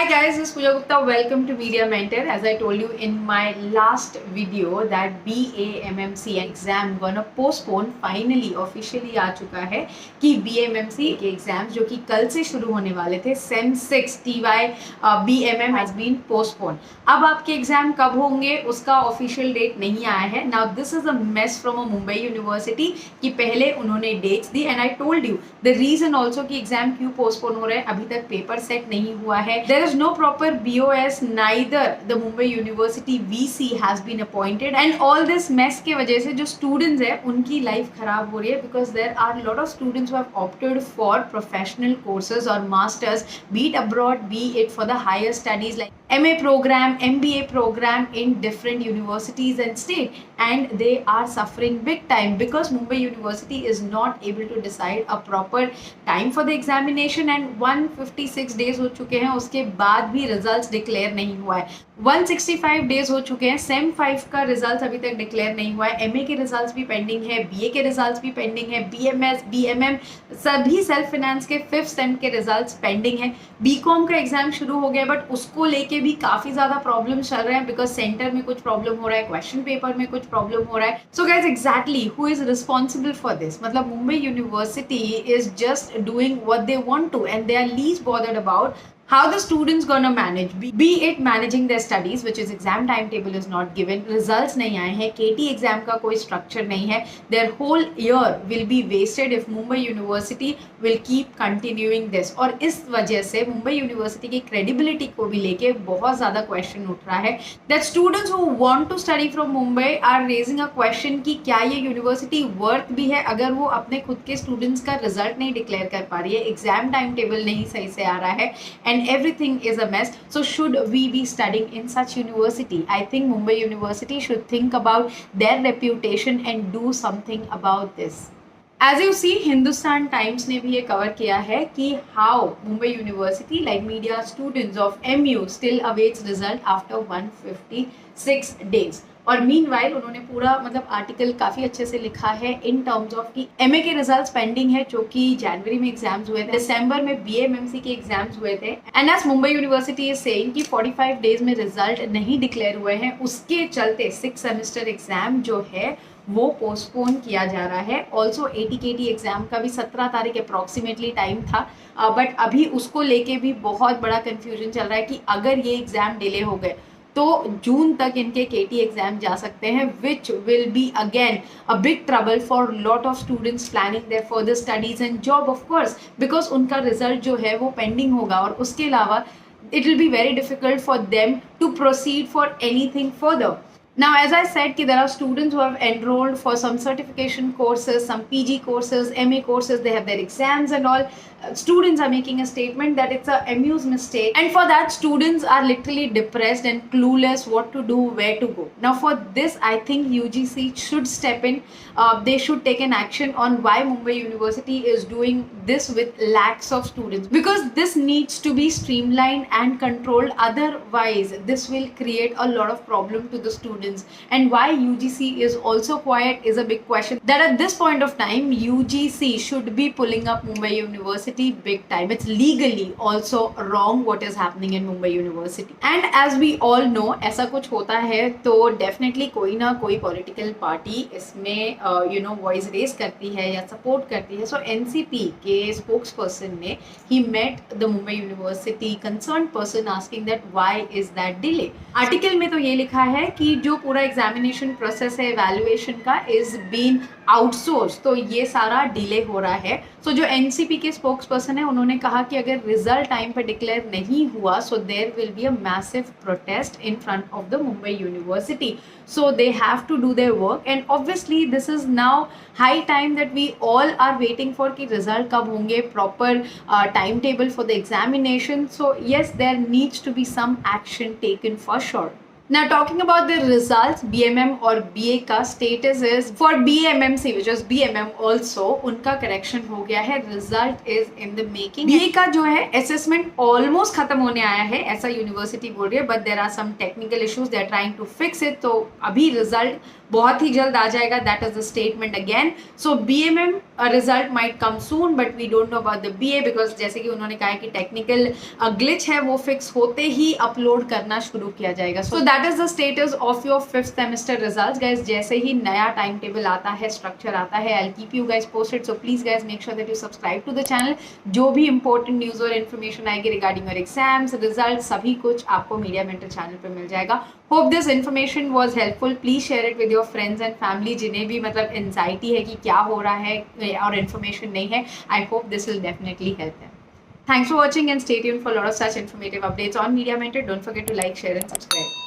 Hi guys, this is Pooja Gupta. Welcome to Media Mentor. As I told you in my last video that BAMMC exam gonna postpone finally officially आ चुका है कि BAMMC के exams जो कि कल से शुरू होने वाले थे same 6 TY BMM has been postponed. अब आपके एग्जाम कब होंगे उसका ऑफिशियल डेट नहीं आया है. Now this is a mess from a Mumbai University कि पहले उन्होंने डेट्स दी and I told you the reason also कि एग्जाम क्यों पोस्टपोन हो रहे हैं. अभी तक पेपर सेट नहीं हुआ है. There is no proper BOS, neither the Mumbai University VC has been appointed and all this mess के वजह से जो students है उनकी लाइफ खराब हो रही है because there are a lot of students who have opted for professional courses or masters, be it abroad, be it for the higher studies like MA program, MBA program in different universities and state, and they are suffering big time because Mumbai University is not able to decide a proper time for the examination and 156 days हो चुके हैं उसके बाद भी results declare नहीं हुआ है. 165 days हो चुके हैं. सेम 5 का रिजल्ट अभी तक डिक्लेयर नहीं हुआ है. एमए के रिजल्ट्स भी पेंडिंग है, बीए के रिजल्ट्स भी पेंडिंग है, बीएमएस, बीएमएम सभी सेल्फ फाइनेंस के 5th सेम के रिजल्ट्स पेंडिंग है. बीकॉम का एग्जाम शुरू हो गया बट उसको लेके भी काफी ज्यादा प्रॉब्लम चल रहे हैं बिकॉज सेंटर में कुछ प्रॉब्लम हो रहा है, क्वेश्चन पेपर में कुछ प्रॉब्लम हो रहा है. So guys exactly who is responsible for this? मतलब Mumbai university is just doing what they want to and they are least bothered about how the students gonna manage, be it managing their studies, which is exam timetable is not given, results नहीं आए हैं, KT exam का कोई structure नहीं है. Their whole year will be wasted if Mumbai University will keep continuing this. और इस वजह से मुंबई यूनिवर्सिटी की credibility को भी लेके बहुत ज़्यादा question उठ रहा है. That students who want to study from Mumbai are raising a question कि क्या ये यूनिवर्सिटी worth भी है अगर वो अपने खुद के students का result नहीं declare कर पा रही है, exam timetable नहीं सही से आ रहा है and everything is a mess. So should we be studying in such university? I think Mumbai University should think about their reputation and do something about this. As you see, Hindustan Times ने भी ये cover किया है कि how Mumbai University like media students of MU still awaits result after 156 days. और meanwhile उन्होंने पूरा मतलब आर्टिकल काफ़ी अच्छे से लिखा है इन टर्म्स ऑफ कि एमए के रिजल्ट्स पेंडिंग है जो कि जनवरी में एग्जाम्स हुए थे, दिसंबर में बीएमएमसी के एग्जाम्स हुए थे and as Mumbai university is saying कि 45 डेज में रिजल्ट नहीं डिक्लेयर हुए हैं, उसके चलते 6 सेमेस्टर एग्जाम जो है वो पोस्टपोन किया जा रहा है. ऑल्सो एटीकेटी एग्जाम का भी 17 तारीख अप्रॉक्सीमेटली टाइम था बट अभी उसको लेके भी बहुत बड़ा कन्फ्यूजन चल रहा है कि अगर ये एग्जाम डिले हो गए तो जून तक इनके केटी एग्जाम जा सकते हैं which will be again a big trouble for lot of students planning their further studies and job of course because उनका रिजल्ट जो है वो पेंडिंग होगा और उसके अलावा it will be very difficult for them to proceed for anything further. Now, as I said, there are students who have enrolled for some certification courses, some PG courses, MA courses, they have their exams and all. Students are making a statement that it's a MU's mistake. And for that, students are literally depressed and clueless what to do, where to go. Now, for this, I think UGC should step in. They should take an action on why Mumbai University is doing this with lakhs of students. Because this needs to be streamlined and controlled. Otherwise, this will create a lot of problem to the students. And why UGC is also quiet is a big question. That at this point of time, UGC should be pulling up Mumbai University big time. It's legally also wrong what is happening in Mumbai University. And as we all know, ऐसा कुछ होता है तो definitely कोई ना कोई political party इसमें voice raise करती है या support करती है. So NCP के spokesperson ने he met the Mumbai University concerned person asking that why is that delay. Article में तो ये लिखा है कि जो पूरा एग्जामिनेशन प्रोसेस है इवैल्यूएशन का इज बीन आउटसोर्स, तो ये सारा डिले हो रहा है. सो जो एनसीपी के स्पोक्स पर्सन है उन्होंने कहा कि अगर रिजल्ट टाइम पर डिक्लेयर नहीं हुआ so there will be a massive protest in front of the Mumbai university. So they have to do their work and obviously this is now high time that we all are waiting for कि result कब होंगे, proper time table for the examination. So yes, there needs to be some action taken for sure. Now talking about the results, BMM और BA का status is for BAMMC which is BMM also उनका correction हो गया है, result is in the making. BA का जो है assessment almost खत्म होने आया है ऐसा यूनिवर्सिटी बोल रही है, but there are some technical issues they are trying to fix it. तो अभी result बहुत ही जल्द आ जाएगा, that is the statement again. So BMM result might come soon but we don't know about the BA because जैसे कि उन्होंने कहा है कि technical glitch है वो fix होते ही upload करना शुरू किया जाएगा. So that is the status of your 5th semester results guys. जैसे ही नया टाइम टेबल आता है, स्ट्रक्चर आता है, I'll keep you guys posted. So please guys make sure that you subscribe to the channel. जो भी important news और information आएगी regarding your exams, results, सभी कुछ आपको मीडिया मेंटर चैनल पे मिल जाएगा. Hope this information was helpful. Please share it with your friends and family जिन्हें भी मतलब anxiety है कि क्या हो रहा है और information नहीं है. I hope this will definitely help them. Thanks for watching and stay tuned for a lot of such informative updates on Media Mentor. Don't forget to like, share and subscribe.